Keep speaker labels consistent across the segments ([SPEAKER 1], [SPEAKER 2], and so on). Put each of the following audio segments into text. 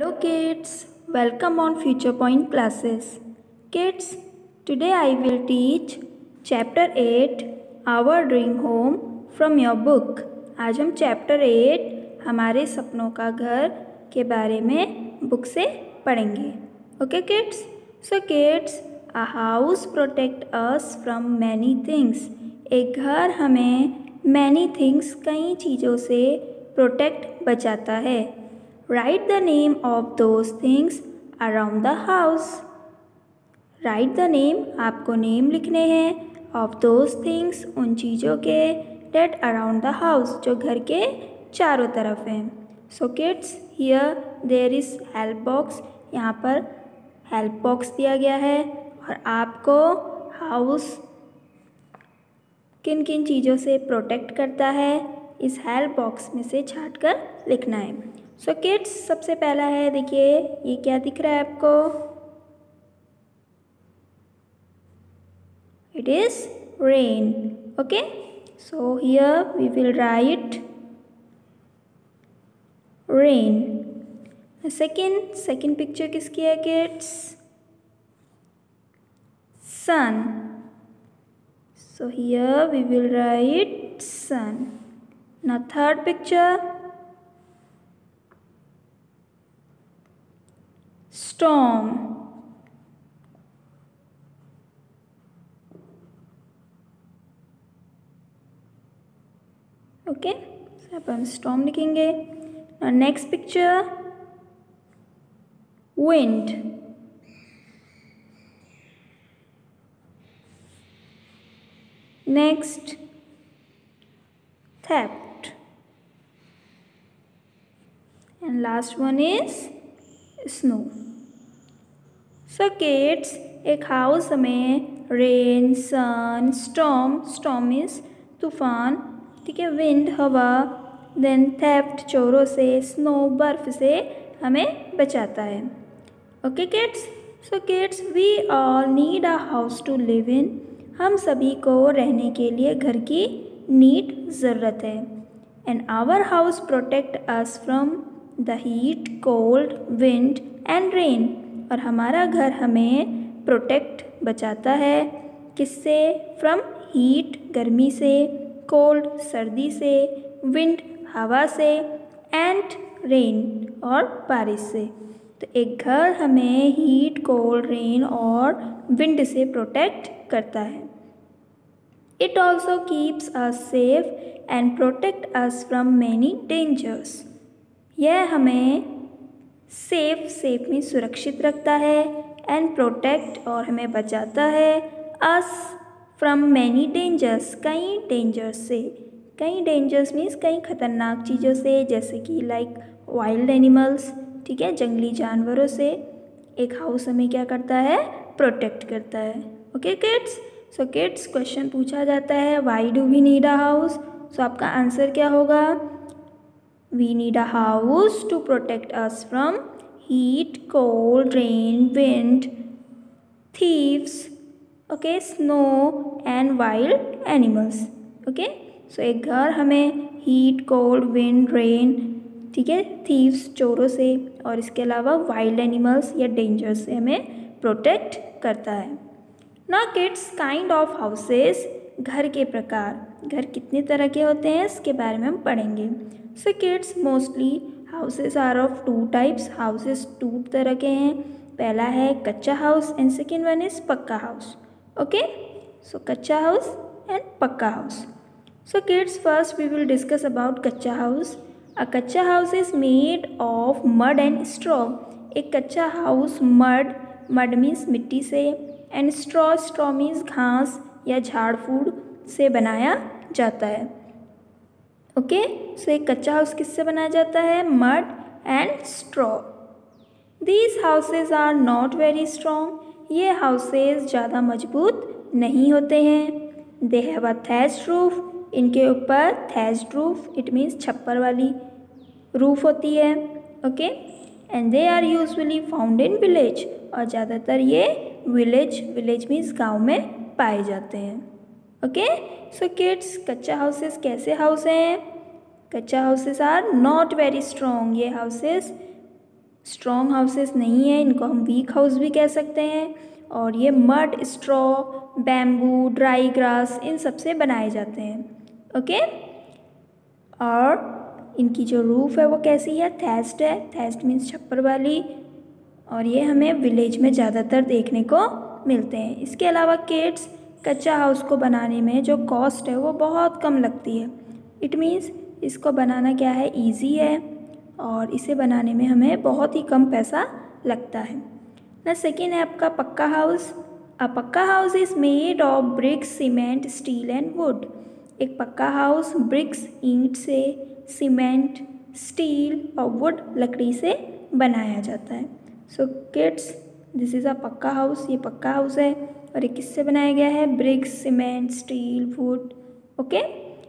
[SPEAKER 1] Hello kids, welcome on Future Point classes. Kids, today I will teach chapter 8 Our Dream Home from your book. आज हम chapter 8 हमारे सपनों का घर के बारे में बुक से पढ़ेंगे. Okay kids? So kids, a house protect us from many things. एक घर हमें many things कई चीज़ों से protect बचाता है. Write the name of those things around the house. Write the name, आपको नेम लिखने हैं of those things, उन चीज़ों के that around the house, जो घर के चारों तरफ हैं. So kids, here there is help box. यहाँ पर help box दिया गया है और आपको house किन किन चीज़ों से प्रोटेक्ट करता है इस हेल्प बॉक्स में से छाट कर लिखना है. सो किड्स, सबसे पहला है, देखिए ये क्या दिख रहा है आपको. It is rain. Okay, so here we will write rain. Second picture किसकी है kids? Sun. So here we will write sun. Now third picture, storm. Okay, अब हम storm लिखेंगे. Next picture, wind. Next, theft. And last one is snow. So kids, एक house में rain, sun, storm means तूफान, ठीक है, wind हवा, then theft चोरों से, स्नो बर्फ से हमें बचाता है. Okay kids, so kids we all need a house to live in. हम सभी को रहने के लिए घर की नीड ज़रूरत है. And our house protect us from the heat, cold, wind and rain. और हमारा घर हमें प्रोटेक्ट बचाता है किससे? फ्रॉम हीट, गर्मी से, कोल्ड, सर्दी से, विंड, हवा से, एंड रेन, और बारिश से. तो एक घर हमें हीट, कोल्ड, रेन और विंड से प्रोटेक्ट करता है. It also keeps us safe and protect us from many dangers. यह हमें सेफ में सुरक्षित रखता है, एंड प्रोटेक्ट और हमें बचाता है, अस फ्रॉम मैनी डेंजर्स, कई डेंजर्स से. कई डेंजर्स मीन्स कई खतरनाक चीज़ों से, जैसे कि लाइक वाइल्ड एनिमल्स, ठीक है, जंगली जानवरों से. एक हाउस हमें क्या करता है? प्रोटेक्ट करता है. Okay kids, so kids question पूछा जाता है why do we need a house. So आपका आंसर क्या होगा? We need a house to protect us from heat, cold, rain, wind, thieves, okay, snow and wild animals. Okay, so एक घर हमें heat, cold, wind, rain, ठीक है, thieves चोरों से, और इसके अलावा wild animals या dangers से हमें प्रोटेक्ट करता है. Now kids, kind of houses, घर के प्रकार. घर कितने तरह के होते हैं इसके बारे में हम पढ़ेंगे. So kids, mostly houses are of two types. Houses two तरह के हैं. पहला है कच्चा house and second one is pucca house. Okay, so कच्चा house and pucca house. So kids, first we will discuss about kachcha house. A kachcha house is made of mud and straw. एक कच्चा house mud means मिट्टी से, एंड स्ट्रॉ मीन्स घास या झाड़ food से बनाया जाता है. ओके, सो एक कच्चा हाउस किससे बनाया जाता है? Mud and straw. These houses are not very strong. ये हाउसेज ज़्यादा मजबूत नहीं होते हैं. They have a thatched roof. इनके ऊपर थैच्ड रूफ, इट मीन्स छप्पर वाली रूफ होती है. Okay, and they are usually found in village. और ज़्यादातर ये विलेज मीन्स गाँव में पाए जाते हैं. ओके, सो किड्स, कच्चा हाउसेस कैसे हाउस हैं? Kachcha houses are not very strong. ये हाउसेस स्ट्रॉन्ग हाउसेस नहीं है, इनको हम वीक हाउस भी कह सकते हैं। और ये mud, straw, bamboo, dry grass इन सब से बनाए जाते हैं। ओके, और इनकी जो रूफ है वो कैसी है, थैस्ड है। थैस्ड मीन्स छप्पर वाली। और ये हमें विलेज में ज़्यादातर देखने को मिलते हैं। इसके अलावा किड्स, कच्चा हाउस को बनाने में जो कॉस्ट है वो बहुत कम लगती है। इट मीन्स इसको बनाना क्या है, ईजी है, और इसे बनाने में हमें बहुत ही कम पैसा लगता है ना। सेकेंड है आपका पक्का हाउस। अ पक्का house is made of BRICS, cement, steel and would. एक पक्का हाउस ब्रिक्स, ईंट से, सीमेंट, स्टील और वुड, लकड़ी से बनाया जाता है। So kids, this is a पक्का हाउस। ये पक्का हाउस है और ये किससे बनाया गया है, bricks, cement, steel, wood. Okay,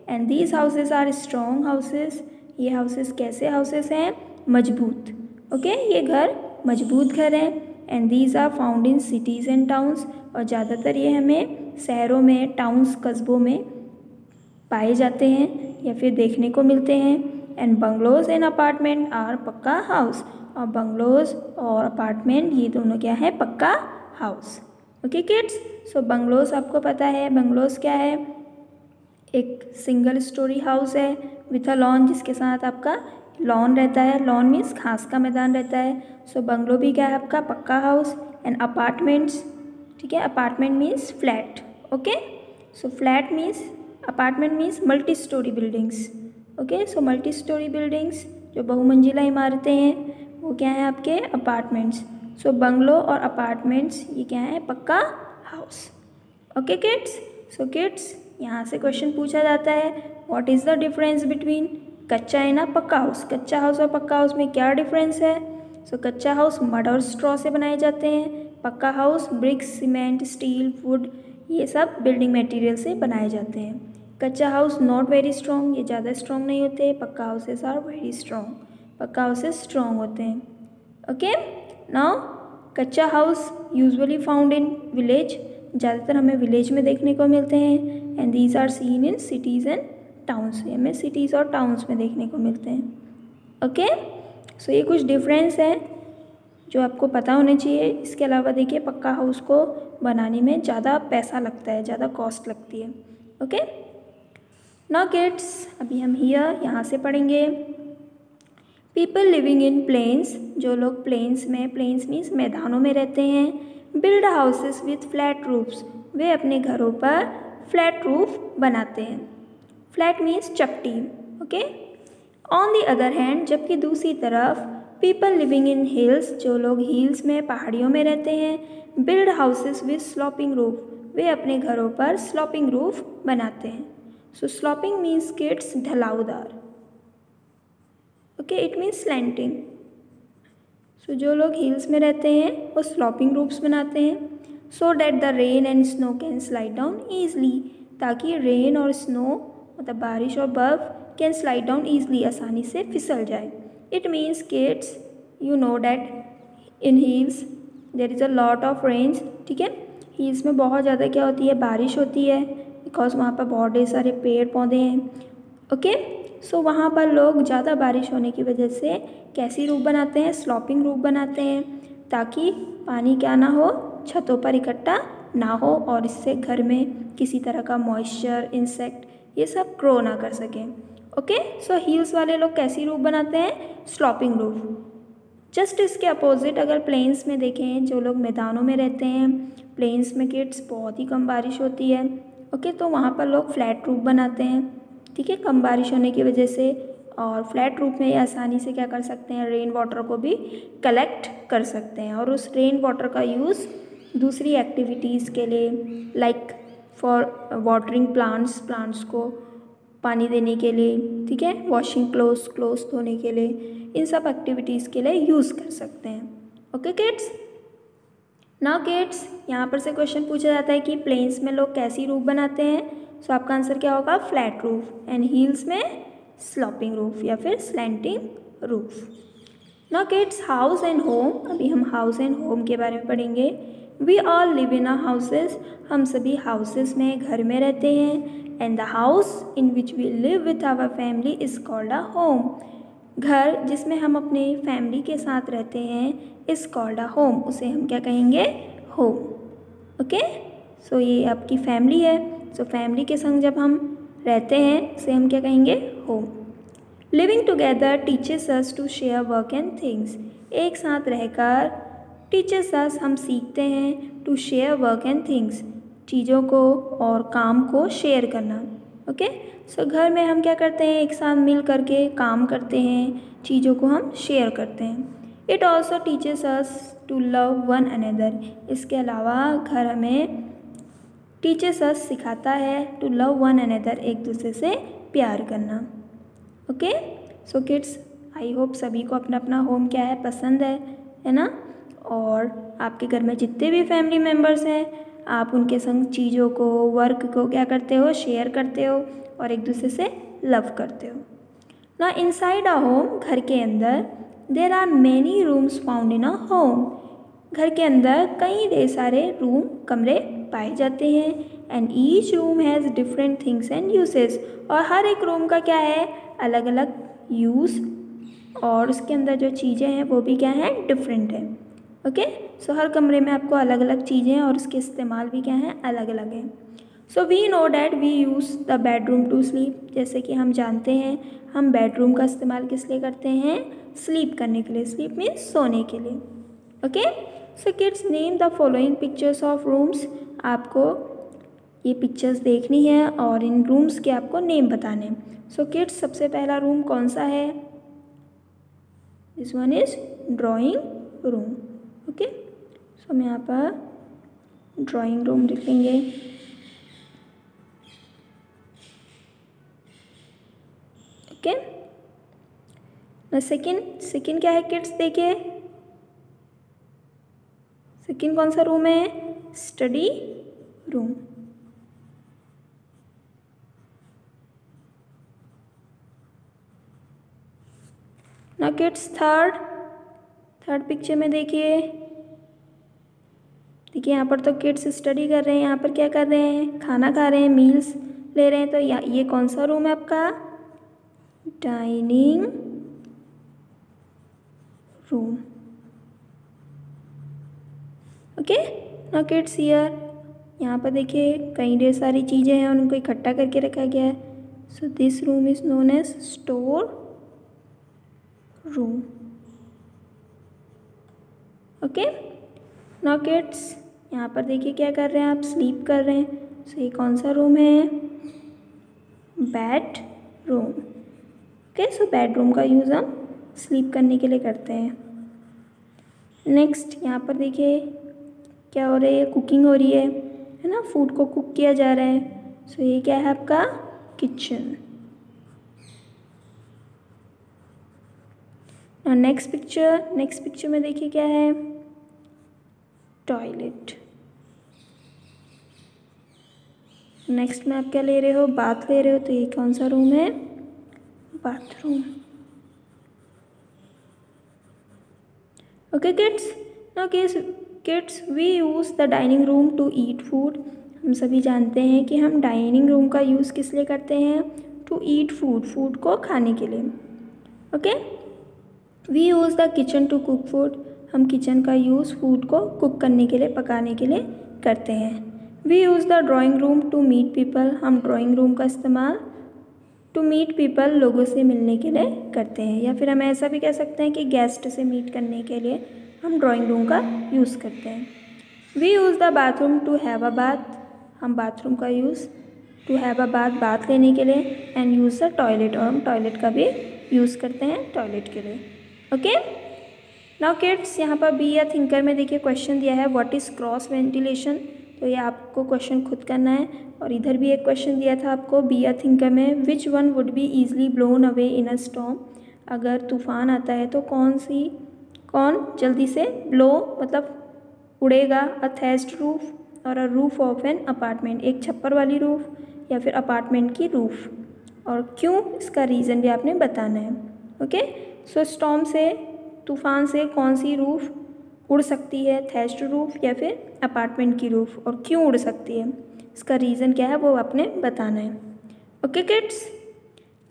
[SPEAKER 1] and these houses are strong houses. ये हाउसेस कैसे हाउसेस हैं, मजबूत। ओके, ये घर मजबूत घर हैं। And these are found in cities and towns. और ज़्यादातर ये हमें शहरों में, टाउन्स, कस्बों में पाए जाते हैं या फिर देखने को मिलते हैं। And bungalows and apartment are pucca house. और बंगलोज और अपार्टमेंट ये दोनों क्या है, पक्का house. Okay kids, so bungalows आपको पता है, बंगलोज क्या है, एक सिंगल स्टोरी हाउस है विथ अ लॉन, जिसके साथ आपका लॉन रहता है। लॉन मीन्स घास का मैदान रहता है। सो बंगलो भी क्या है आपका, पक्का हाउस। एंड अपार्टमेंट्स, ठीक है, अपार्टमेंट मीन्स फ्लैट। ओके, सो flat means, apartment means multi storey buildings. Okay, so multi storey buildings जो बहुमंजिला इमारतें हैं वो क्या है आपके, अपार्टमेंट्स। सो बंगलो और अपार्टमेंट्स ये क्या है, पक्का house. Okay kids, so kids यहाँ से क्वेश्चन पूछा जाता है, what is the difference between कच्चा एंड पक्का हाउस। कच्चा हाउस और पक्का हाउस में क्या डिफरेंस है। सो कच्चा हाउस मड और स्ट्रॉ से बनाए जाते हैं। पक्का house bricks, cement, steel, wood ये सब बिल्डिंग मटेरियल से बनाए जाते हैं। Kutcha house not very strong, ये ज़्यादा स्ट्रॉन्ग नहीं होते। Pucca houses are very strong, पक्का हाउसेस स्ट्रॉन्ग होते हैं। Okay, now kachcha house usually found in village, ज़्यादातर हमें विलेज में देखने को मिलते हैं। And these are seen in cities and towns, हमें सिटीज़ और टाउन्स में देखने को मिलते हैं। ओके, सो ये कुछ डिफरेंस है जो आपको पता होने चाहिए। इसके अलावा देखिए पक्का हाउस को बनाने में ज़्यादा पैसा लगता है, ज़्यादा कॉस्ट लगती है। ओके, नाउ किड्स अभी हम यहाँ से पढ़ेंगे। पीपल लिविंग इन प्लेन्स, जो लोग प्लेन्स में, प्लेन्स मीन्स मैदानों में रहते हैं, build houses with flat roofs, वे अपने घरों पर फ्लैट रूफ बनाते हैं। फ्लैट मीन्स चपटी। Okay, on the other hand, जबकि दूसरी तरफ पीपल लिविंग इन हिल्स, जो लोग हिल्स में, पहाड़ियों में रहते हैं, build houses with sloping roof, वे अपने घरों पर स्लोपिंग रूफ बनाते हैं। सो स्लोपिंग मीन्स किड्स ढलाऊदार। Okay, it means slanting. So जो लोग हिल्स में रहते हैं वो स्लोपिंग रूफ्स बनाते हैं। So that the rain and snow can slide down easily, ताकि रेन और स्नो मतलब बारिश और बर्फ़ कैन स्लाइड डाउन ईजली, आसानी से फिसल जाए। It means kids you know that in hills there is a lot of rains. ठीक है, हिल्स में बहुत ज़्यादा क्या होती है, बारिश होती है, बिकॉज वहाँ पर बहुत ढेर सारे पेड़ पौधे हैं। ओके, सो वहाँ पर लोग ज़्यादा बारिश होने की वजह से कैसी रूफ बनाते हैं, स्लॉपिंग रूफ बनाते हैं, ताकि पानी क्या ना हो, छतों पर इकट्ठा ना हो और इससे घर में किसी तरह का मॉइस्चर, इंसेक्ट ये सब ग्रो ना कर सकें। ओके, सो हिल्स वाले लोग कैसी रूफ बनाते हैं, स्लॉपिंग रूफ। जस्ट इसके अपोजिट अगर प्लेन्स में देखें, जो लोग मैदानों में रहते हैं, प्लेन्स में किड्स बहुत ही कम बारिश होती है। ओके, तो वहाँ पर लोग फ्लैट रूफ बनाते हैं। ठीक है, कम बारिश होने की वजह से, और फ्लैट रूफ में ये आसानी से क्या कर सकते हैं, रेन वाटर को भी कलेक्ट कर सकते हैं और उस रेन वाटर का यूज़ दूसरी एक्टिविटीज़ के लिए, लाइक फॉर वाटरिंग प्लांट्स को पानी देने के लिए, ठीक है, वॉशिंग क्लोथ्स धोने के लिए, इन सब एक्टिविटीज़ के लिए यूज़ कर सकते हैं। ओके किड्स, नाउ किड्स यहाँ पर से क्वेश्चन पूछा जाता है कि प्लेन्स में लोग कैसी रूफ बनाते हैं। सो आपका आंसर क्या होगा, फ्लैट रूफ, एंड हिल्स में स्लॉपिंग रूफ या फिर slanting roof. Now kids house and home, अभी हम हाउस एंड होम के बारे में पढ़ेंगे। We all live in a houses, हम सभी हाउसेस में, घर में रहते हैं। And the house in which we live with our family is called a home. घर जिसमें हम अपने फैमिली के साथ रहते हैं इज़ कॉल्ड अ होम, उसे हम क्या कहेंगे, होम। ओके, सो ये आपकी फैमिली है, सो फैमिली के संग जब हम रहते हैं उसे हम क्या कहेंगे, home. Living together teaches us to share work and things, एक साथ रहकर टीचर्स अस हम सीखते हैं to share work and things, चीज़ों को और काम को शेयर करना। ओके, सो घर में हम क्या करते हैं, एक साथ मिल करके काम करते हैं, चीज़ों को हम शेयर करते हैं। It also teaches us to love one another, इसके अलावा घर हमें टीचर्स अस सिखाता है टू लव वन अनदर, एक दूसरे से प्यार करना। Okay, so kids I hope सभी को अपना अपना होम क्या है, पसंद है ना। और आपके घर में जितने भी फैमिली मेम्बर्स हैं आप उनके संग चीज़ों को, वर्क को क्या करते हो, शेयर करते हो और एक दूसरे से लव करते हो ना। इनसाइड अ होम, घर के अंदर, there are many rooms found in a home, घर के अंदर कई ढेर सारे रूम, कमरे पाए जाते हैं। And each room has different things and uses, और हर एक रूम का क्या है, अलग अलग यूज़, और उसके अंदर जो चीज़ें हैं वो भी क्या है, डिफरेंट है। ओके, सो हर कमरे में आपको अलग अलग चीज़ें हैं और उसके इस्तेमाल भी क्या हैं, अलग अलग हैं। So we know that we use the bedroom to sleep, जैसे कि हम जानते हैं हम बेडरूम का इस्तेमाल किस लिए करते हैं, स्लीप करने के लिए। स्लीप मीन्स सोने के लिए। Okay, so kids name the following pictures of rooms, आपको ये पिक्चर्स देखनी है और इन रूम्स के आपको नेम बताने हैं। सो किड्स सबसे पहला रूम कौन सा है, this one is drawing room. Okay, so हम यहाँ पर ड्राइंग रूम लिखेंगे। ओके, सेकंड क्या है किड्स, देखिए सेकंड कौन सा रूम है, स्टडी रूम। ना किड्स थर्ड पिक्चर में देखिए यहाँ पर तो किड्स स्टडी कर रहे हैं, यहाँ पर क्या कर रहे हैं, खाना खा रहे हैं, मील्स ले रहे हैं। तो ये कौन सा रूम है आपका, dining room. Okay, now kids here, यहाँ पर देखिए कई ढेर सारी चीज़ें हैं उनको इकट्ठा करके रखा गया है। So this room is known as store room. Okay, now kids यहाँ पर देखिए क्या कर रहे हैं आप, स्लीप कर रहे हैं। सो ये कौन सा रूम है, bed room. Okay, so bedroom का यूज़ हम स्लीप करने के लिए करते हैं। नेक्स्ट यहाँ पर देखिए क्या हो रहा है, कुकिंग हो रही है ना, फूड को कुक किया जा रहा है। सो ये क्या है आपका, किचन। नेक्स्ट पिक्चर में देखिए क्या है, टॉयलेट। नेक्स्ट में आप क्या ले रहे हो, बाथ ले रहे हो। तो ये कौन सा रूम है, bathroom. Okay kids, now kids we use the dining room to eat food, हम सभी जानते हैं कि हम डाइनिंग रूम का यूज़ किस लिए करते हैं, टू ईट फूड को खाने के लिए। Okay, we use the kitchen to cook food, हम किचन का यूज़ फूड को कुक करने के लिए, पकाने के लिए करते हैं। We use the drawing room to meet people, हम ड्राइंग रूम का इस्तेमाल टू मीट पीपल, लोगों से मिलने के लिए करते हैं। या फिर हम ऐसा भी कह सकते हैं कि गेस्ट से मीट करने के लिए हम ड्राइंग रूम का यूज़ करते हैं। We use the bathroom to have a bath, हम बाथरूम का use to have a bath लेने के लिए। एंड यूज़ द टॉयलेट, और हम टॉयलेट का भी यूज़ करते हैं टॉयलेट के लिए। ओके, नाउ किड्स यहाँ पर बी अ थिंकर में देखिए क्वेश्चन दिया है, व्हाट इज़ क्रॉस वेंटिलेशन। तो ये आपको क्वेश्चन खुद करना है। और इधर भी एक क्वेश्चन दिया था आपको बी अ थिंकर में, which one would be easily blown away in a storm, अगर तूफान आता है तो कौन जल्दी से ब्लो मतलब उड़ेगा। अ थैच्ड रूफ और a roof of an apartment, एक छप्पर वाली रूफ या फिर अपार्टमेंट की रूफ, और क्यों, इसका रीज़न भी आपने बताना है। ओके, सो स्टॉर्म से, तूफान से कौन सी रूफ उड़ सकती है, थैच्ड रूफ या फिर अपार्टमेंट की रूफ, और क्यों उड़ सकती है, इसका रीज़न क्या है वो आपने बताना है। ओके किड्स,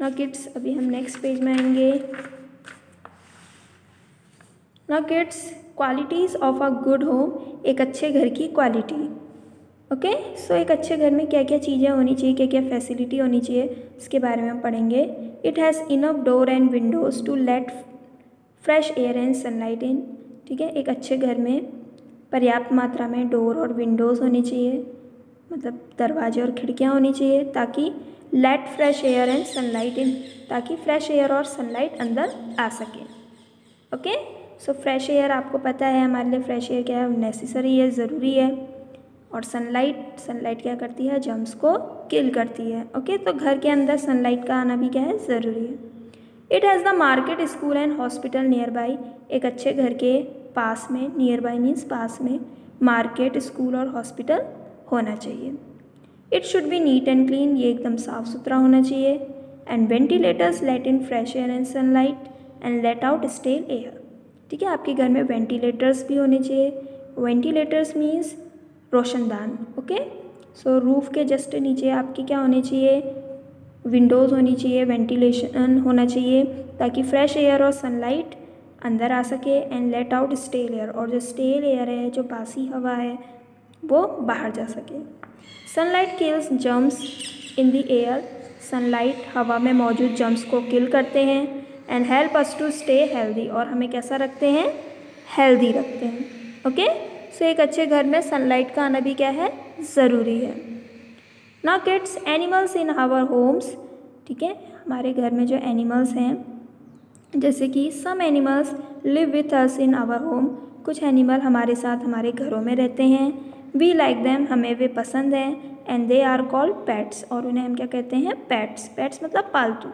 [SPEAKER 1] ना किड्स अभी हम नेक्स्ट पेज में आएंगे। Now kids, qualities of a good home, एक अच्छे घर की क्वालिटी। ओके, सो एक अच्छे घर में क्या क्या चीज़ें होनी चाहिए, क्या क्या फैसिलिटी होनी चाहिए, इसके बारे में हम पढ़ेंगे। It has enough door and windows to let fresh air and sunlight in. ठीक है, एक अच्छे घर में पर्याप्त मात्रा में डोर और विंडोज़ होनी चाहिए, मतलब दरवाजे और खिड़कियाँ होनी चाहिए, ताकि let fresh air and sunlight in, ताकि फ्रेश एयर और सनलाइट अंदर आ सके। ओके, सो फ्रेश एयर आपको पता है हमारे लिए फ्रेश एयर क्या है, नेसेसरी है, ज़रूरी है। और सनलाइट क्या करती है, जर्म्स को किल करती है। ओके, तो घर के अंदर सनलाइट का आना भी क्या है, ज़रूरी है। It has the market, school and hospital near by, एक अच्छे घर के पास में, नियर बाई मीन्स पास में, मार्केट, स्कूल और हॉस्पिटल होना चाहिए। It should be neat and clean, ये एकदम साफ़ सुथरा होना चाहिए। And ventilators let in fresh air and sunlight and let out stale air. ठीक है, आपके घर में वेंटिलेटर्स भी होने चाहिए। वेंटिलेटर्स मीन्स रोशनदान। ओके, सो रूफ़ के जस्ट नीचे आपकी क्या होनी चाहिए, विंडोज़ होनी चाहिए, वेंटिलेशन होना चाहिए, ताकि फ्रेश एयर और सनलाइट अंदर आ सके। And let out stale air, और जो स्टेल एयर है, जो बासी हवा है, वो बाहर जा सके। Sunlight kills germs in the air, sunlight हवा में मौजूद जर्म्स को किल करते हैं। And help us to stay healthy, और हमें कैसा रखते हैं, हेल्दी रखते हैं। ओके, सो एक अच्छे घर में सनलाइट का आना भी क्या है, ज़रूरी है। Now kids, animals in our homes. ठीक है, हमारे घर में जो एनिमल्स हैं, जैसे कि some animals live with us in our home, कुछ एनिमल हमारे साथ हमारे घरों में रहते हैं। वी लाइक दैम, हमें वे पसंद हैं। And they are called pets, और उन्हें हम क्या कहते हैं, पेट्स। पेट्स मतलब पालतू।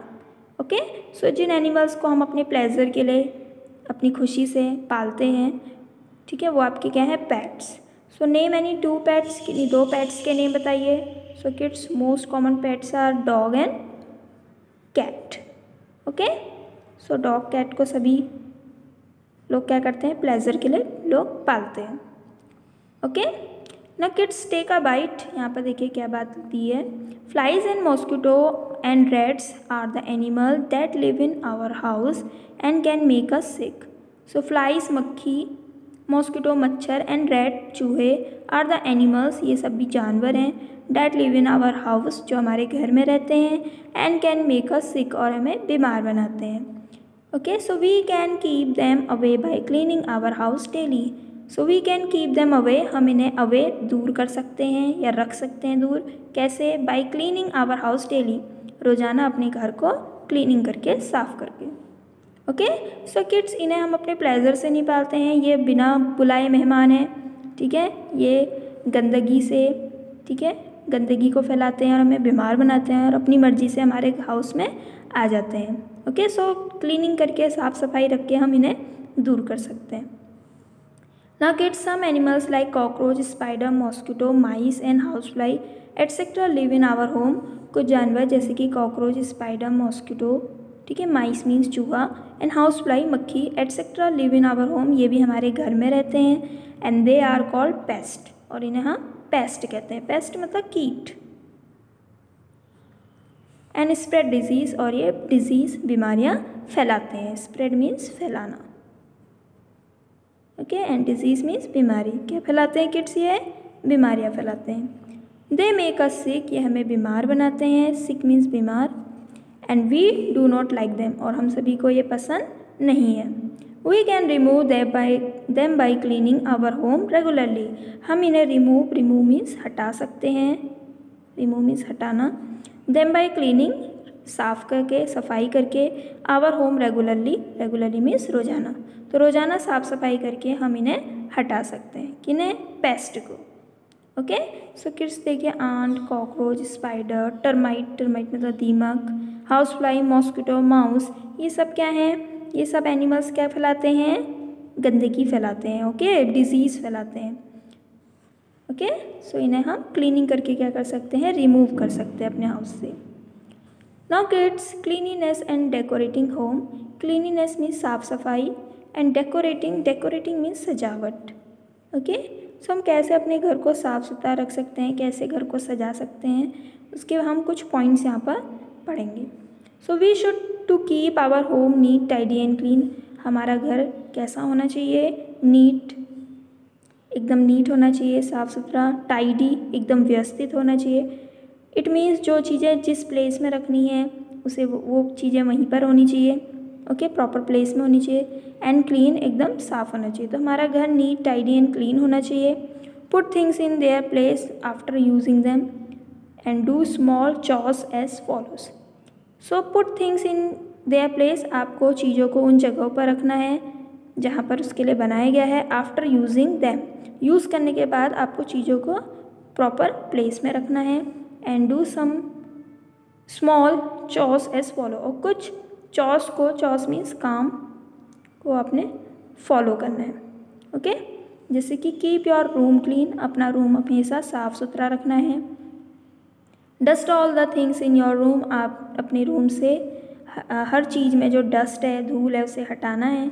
[SPEAKER 1] ओके, सो जिन एनिमल्स को हम अपने प्लेजर के लिए, अपनी खुशी से पालते हैं, ठीक है, वो आपके क्या है, pets. So name any two pets, किन्हीं दो पेट्स के नेम बताइए। So kids, most common pets are dog and cat. Okay, so dog cat को सभी लोग क्या करते हैं, प्लेजर के लिए लोग पालते हैं। ओके, ना किड्स टेक अ बाइट, यहाँ पर देखिए क्या बात दी है। Flies and mosquito and rats are the animal that live in our house and can make us sick. So flies मक्खी, मॉस्किटो मच्छर, एंड रैट चूहे आर द एनिमल्स, ये सब भी जानवर हैं, that live in our house, जो हमारे घर में रहते हैं, and can make us sick, और हमें बीमार बनाते हैं। Okay, so we can keep them away by cleaning our house daily. So we can keep them away, हम इन्हें अवे दूर कर सकते हैं या रख सकते हैं दूर, कैसे, by cleaning our house daily, रोज़ाना अपने घर को क्लीनिंग करके, साफ़ करके। ओके, सो किड्स, इन्हें हम अपने प्लेजर से नहीं पालते हैं, ये बिना बुलाए मेहमान हैं। ठीक है, ये गंदगी से, ठीक है, गंदगी को फैलाते हैं और हमें बीमार बनाते हैं, और अपनी मर्ज़ी से हमारे हाउस में आ जाते हैं। ओके, सो क्लीनिंग करके, साफ़ सफाई रख के हम इन्हें दूर कर सकते हैं। Now kids, some animals like cockroach, spider, mosquito, mice and house fly etcetera live in our home. कुछ जानवर जैसे कि कॉकरोच, स्पाइडर, मॉस्किटो, ठीक है, माइस मीन्स चूहा, एंड हाउस फ्लाई मक्खी etcetera live in our home, ये भी हमारे घर में रहते हैं। And they are called pest, और इन्हें हम पेस्ट कहते हैं। पेस्ट मतलब कीट। एंड स्प्रेड डिजीज़, और ये डिजीज़, बीमारियाँ फैलाते हैं। स्प्रेड मीन्स फैलाना। ओके, एंड डिजीज़ मीन्स बीमारी। क्या फैलाते हैं किड्स, ये बीमारियाँ फैलाते हैं। दे मेक अस सिक, ये हमें बीमार बनाते हैं। सिक मीन्स बीमार। And we do not like them, और हम सभी को ये पसंद नहीं है। We can remove them by cleaning our home regularly, हम इन्हें रिमूव मीन्स हटा सकते हैं। रिमूव मीन्स हटाना। देम बाई क्लीनिंग, साफ़ करके, सफाई करके, आवर होम रेगुलरली मीन्स रोज़ाना, तो रोज़ाना साफ़ सफाई करके हम इन्हें हटा सकते हैं। किन्हें, पेस्ट को। ओके, सो किड्स देखिए, आंट, कॉकरोच, स्पाइडर, टर्माइट मतलब दीमक, हाउस फ्लाई, मॉस्किटो, माउस, ये सब क्या हैं, ये सब एनिमल्स क्या फैलाते हैं, गंदगी फैलाते हैं। ओके, डिजीज़ फैलाते हैं। ओके, सो इन्हें हम क्लीनिंग करके क्या कर सकते हैं, रिमूव कर सकते हैं अपने हाउस से। Now kids, cleanliness and decorating home. Cleanliness means साफ़ सफाई, एंड डेकोरेटिंग मीन्स सजावट। ओके, सो हम कैसे अपने घर को साफ़ सुथरा रख सकते हैं, कैसे घर को सजा सकते हैं, उसके हम कुछ पॉइंट्स यहाँ पर पढ़ेंगे। So we should to keep our home neat, tidy and clean, हमारा घर कैसा होना चाहिए, नीट, एकदम नीट होना चाहिए, साफ़ सुथरा, टाइडी, एकदम व्यवस्थित होना चाहिए। इट मीन्स जो चीज़ें जिस प्लेस में रखनी है उसे वो चीज़ें वहीं पर होनी चाहिए, ओके, प्रॉपर प्लेस में होनी चाहिए। एंड क्लीन, एकदम साफ़ होना चाहिए। तो हमारा घर नीट, टाइडी एंड क्लीन होना चाहिए। Put things in their place after using them and do small chores as follows. So put things in their place, आपको चीज़ों को उन जगहों पर रखना है जहाँ पर उसके लिए बनाया गया है। आफ्टर यूजिंग दैम, यूज़ करने के बाद आपको चीज़ों को प्रॉपर प्लेस में रखना है। And do some small chores as follow, और कुछ चॉर्स को, चॉर्स मीन्स काम को आपने फॉलो करना है, ओके। जैसे कि कीप योर रूम क्लीन, अपना रूम हमेशा साफ़ सुथरा रखना है। Dust all the things in your room, आप अपने रूम से हर चीज़ में जो डस्ट है, धूल है, उसे हटाना है।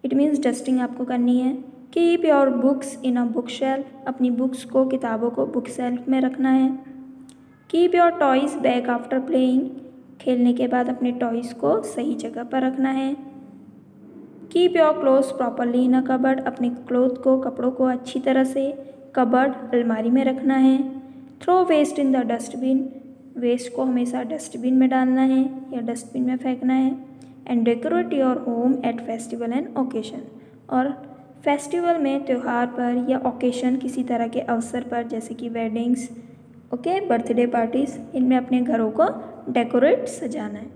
[SPEAKER 1] इट मीन्स डस्टिंग आपको करनी है। Keep your books in a book shelf, अपनी बुक्स को, किताबों को बुक शेल्फ में रखना है। Keep your toys back after playing, खेलने के बाद अपने टॉयज़ को सही जगह पर रखना है। Keep your clothes properly in a cupboard, अपने क्लोथ को, कपड़ों को अच्छी तरह से कबर्ड, अलमारी में रखना है। Throw waste in the dustbin, waste को हमेशा डस्टबिन में डालना है या डस्टबिन में फेंकना है। And decorate your home at festival and occasion, और फेस्टिवल में, त्यौहार पर या ओकेशन, किसी तरह के अवसर पर, जैसे कि वेडिंग्स, ओके, बर्थडे पार्टीज़, इनमें अपने घरों को डेकोरेट, सजाना है,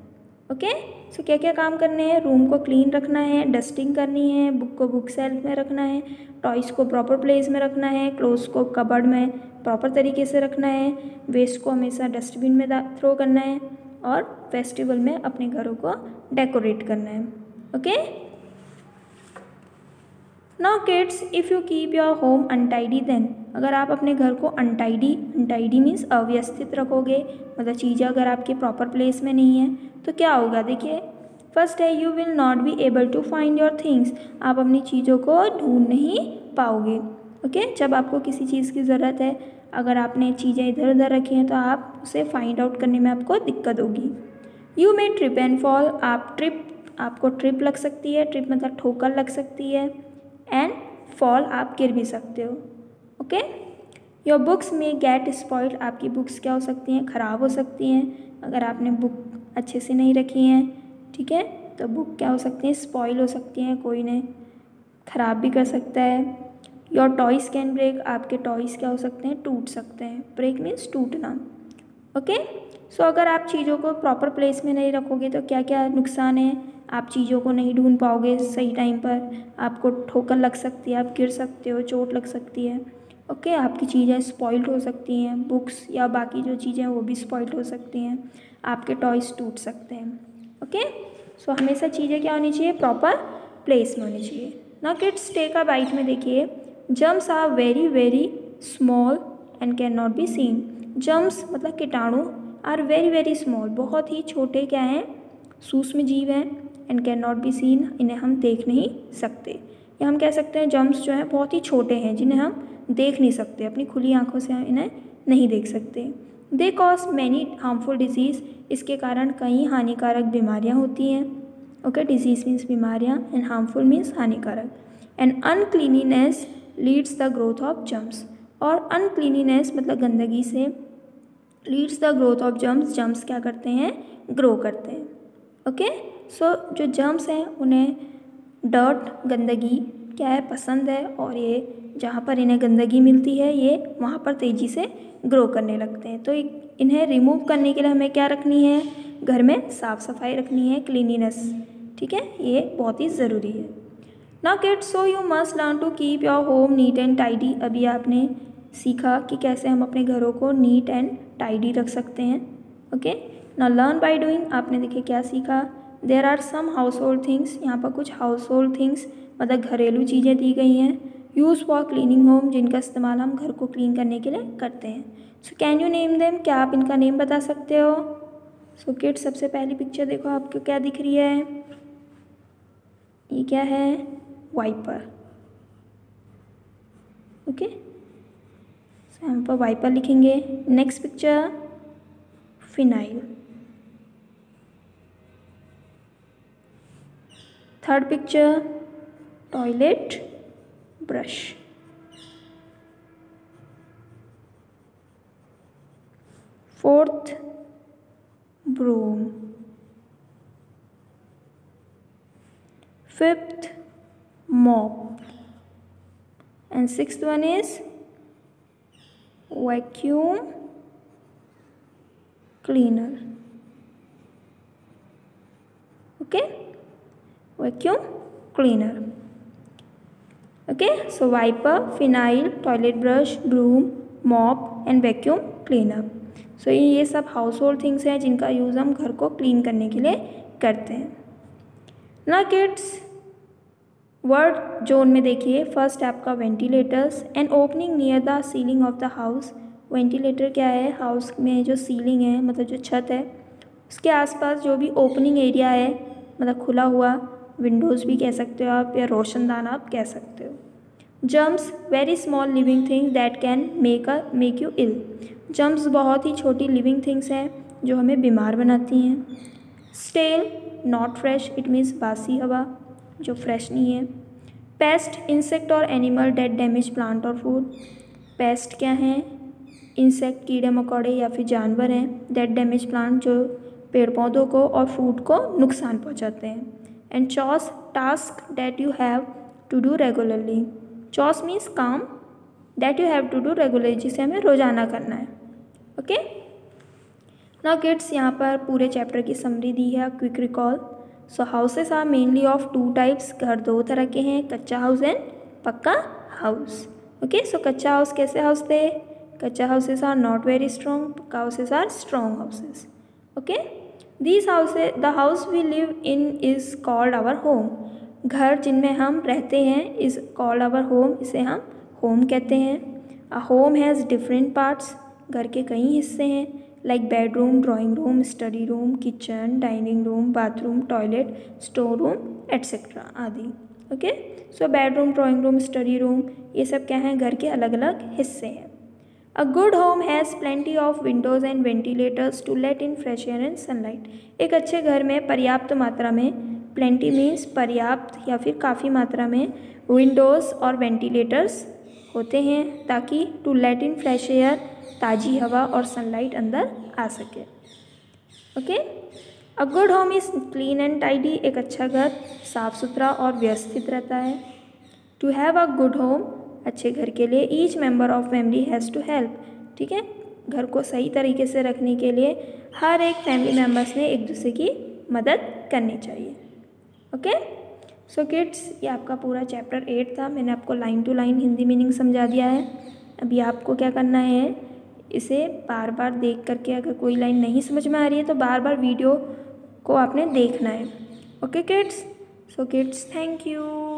[SPEAKER 1] ओके। सो क्या क्या काम करने हैं, रूम को क्लीन रखना है, डस्टिंग करनी है, बुक को बुक शेल्फ में रखना है, टॉयज़ को प्रॉपर प्लेस में रखना है, क्लोथ्स को कबर्ड में प्रॉपर तरीके से रखना है, वेस्ट को हमेशा डस्टबिन में थ्रो करना है, और फेस्टिवल में अपने घरों को डेकोरेट करना है, okay. Now kids, if you keep your home untidy then, अगर आप अपने घर को अनटाइडी मीन्स अव्यवस्थित रखोगे, मतलब चीज़ें अगर आपके प्रॉपर प्लेस में नहीं है, तो क्या होगा, देखिए। फर्स्ट है, you will not be able to find your things, आप अपनी चीज़ों को ढूंढ नहीं पाओगे, ओके। जब आपको किसी चीज़ की ज़रूरत है, अगर आपने चीज़ें इधर उधर रखी हैं, तो आप उसे फाइंड आउट करने में आपको दिक्कत होगी। You may trip and fall, आपको ट्रिप लग सकती है, ट्रिप मतलब ठोकर लग सकती है, एंड फॉल, आप गिर भी सकते हो, ओके। योर बुक्स में गेट स्पॉइल्ड, आपकी बुक्स क्या हो सकती हैं, ख़राब हो सकती हैं, अगर आपने बुक अच्छे से नहीं रखी हैं, ठीक है, तो बुक क्या हो सकती हैं, स्पॉइल हो सकती हैं, कोई ने ख़राब भी कर सकता है। योर टॉयज़ कैन ब्रेक, आपके टॉयज़ क्या हो सकते हैं, टूट सकते हैं, ब्रेक मीन्स टूटना, ओके। सो अगर आप चीज़ों को प्रॉपर प्लेस में नहीं रखोगे तो क्या क्या नुकसान है, आप चीज़ों को नहीं ढूंढ पाओगे सही टाइम पर, आपको ठोकर लग सकती है, आप गिर सकते हो, चोट लग सकती है, ओके। आपकी चीज़ें स्पॉइल्ड हो सकती हैं, बुक्स या बाकी जो चीज़ें हैं वो भी स्पॉइल्ड हो सकती हैं, आपके टॉयज़ टूट सकते हैं, ओके। सो हमेशा चीज़ें क्या होनी चाहिए, प्रॉपर प्लेस में होनी चाहिए। Now kids, take a bite में देखिए, germs are very very small and can not be seen, germs मतलब कीटाणु, आर वेरी वेरी स्मॉल, बहुत ही छोटे क्या हैं, सूक्ष्म जीव हैं, and can not be scene, इन्हें हम देख नहीं सकते, या हम कह सकते हैं जर्म्स जो हैं बहुत ही छोटे हैं, जिन्हें हम देख नहीं सकते, अपनी खुली आंखों से हम इन्हें नहीं देख सकते। They cause many harmful diseases, इसके कारण कई हानिकारक बीमारियाँ होती हैं, ओके। डिजीज़ मीन्स बीमारियाँ, एंड हार्मफुल मीन्स हानिकारक। And uncleanliness leads the growth of germs, और अनक्लीनिनेस मतलब गंदगी से, leads the growth of germs, germs क्या करते हैं, ग्रो करते हैं, ओके। सो जो जर्म्स हैं उन्हें डर्ट, गंदगी क्या है, पसंद है, और ये जहाँ पर इन्हें गंदगी मिलती है ये वहाँ पर तेज़ी से ग्रो करने लगते हैं। तो इन्हें रिमूव करने के लिए हमें क्या रखनी है, घर में साफ़ सफाई रखनी है, क्लीनिनेस, ठीक है, ये बहुत ही ज़रूरी है। Now kids, so you must learn to keep your home neat and tidy, अभी आपने सीखा कि कैसे हम अपने घरों को नीट एंड टाइडी रख सकते हैं, okay. Now learn by doing, आपने देखिए क्या सीखा, there are some household things, यहाँ पर कुछ हाउस होल्ड थिंग्स मतलब घरेलू चीज़ें दी गई हैं, यूज़ फॉर क्लीनिंग होम, जिनका इस्तेमाल हम घर को क्लीन करने के लिए करते हैं। So can you name them, क्या आप इनका नेम बता सकते हो। सो किड्स, सबसे पहली पिक्चर देखो आपको क्या दिख रही है, ये क्या है, वाइपर, ओके। सो हम पर वाइपर लिखेंगे। Next picture, phenyl, third picture toilet brush. Fourth broom। Fifth mop, and sixth one is vacuum cleaner. Okay, vacuum cleaner. Okay, so wiper, phenyl, toilet brush, broom, mop and vacuum cleaner. सो ये सब house hold things हैं जिनका use हम घर को clean करने के लिए करते हैं। ना किड्स, वर्ड जोन में देखिए, फर्स्ट आपका ventilators and opening near the ceiling of the house. Ventilator क्या है? हाउस में जो सीलिंग है, मतलब जो छत है, उसके आसपास जो भी ओपनिंग एरिया है, मतलब खुला हुआ, विंडोज़ भी कह सकते हो आप या रोशनदान आप कह सकते हो। Germs, very small living things that can make you ill. Germs बहुत ही छोटी लिविंग थिंग्स हैं जो हमें बीमार बनाती हैं। Stale, not fresh, it means बासी हवा जो फ्रेश नहीं है। पेस्ट, इंसेक्ट और एनिमल डेट डैमेज प्लांट और फूड। पेस्ट क्या हैं? इंसेक्ट, कीड़े मकोड़े या फिर जानवर हैं। डेट डैमेज प्लांट, जो पेड़ पौधों को और फूड को नुकसान पहुंचाते हैं। एंड चॉस, task that you have to do regularly. चॉस मीन्स काम that you have to do regularly, जिसे हमें रोज़ाना करना है। ओके, नाउ किड्स, यहाँ पर पूरे चैप्टर की समरी दी है, quick recall. So houses are mainly of two types. घर दो तरह के हैं, kutcha house and pucca house. Okay, so कच्चा हाउस कैसे हाउस थे? Kutcha houses are not very strong, पक्का houses are strong houses. Okay, these houses, the house we live in is called our home. घर जिनमें हम रहते हैं इज़ कॉल्ड आवर होम, इसे हम होम कहते हैं। A home has different parts, घर के कई हिस्से हैं, like bedroom, drawing room, study room, kitchen, dining room, bathroom, toilet, store room etcetera आदि। Okay, so bedroom, drawing room, study room, ये सब क्या हैं? घर के अलग अलग हिस्से हैं। A good home has plenty of windows and ventilators to let in fresh air and sunlight. एक अच्छे घर में पर्याप्त मात्रा में, प्लेंटी मीन्स पर्याप्त या फिर काफ़ी मात्रा में, विंडोज़ और वेंटिलेटर्स होते हैं ताकि to let in fresh air, ताज़ी हवा और सनलाइट अंदर आ सके। Okay, a good home is clean and tidy. एक अच्छा घर साफ सुथरा और व्यवस्थित रहता है। To have a good home, अच्छे घर के लिए each member of family has to help. ठीक है, घर को सही तरीके से रखने के लिए हर एक फैमिली मेम्बर्स ने एक दूसरे की मदद करनी चाहिए। ओके, सो किड्स, ये आपका पूरा चैप्टर 8 था। मैंने आपको line to line Hindi meaning समझा दिया है। अभी आपको क्या करना है, इसे बार बार देख करके, अगर कोई लाइन नहीं समझ में आ रही है तो बार बार वीडियो को आपने देखना है। Okay kids, so kids, thank you.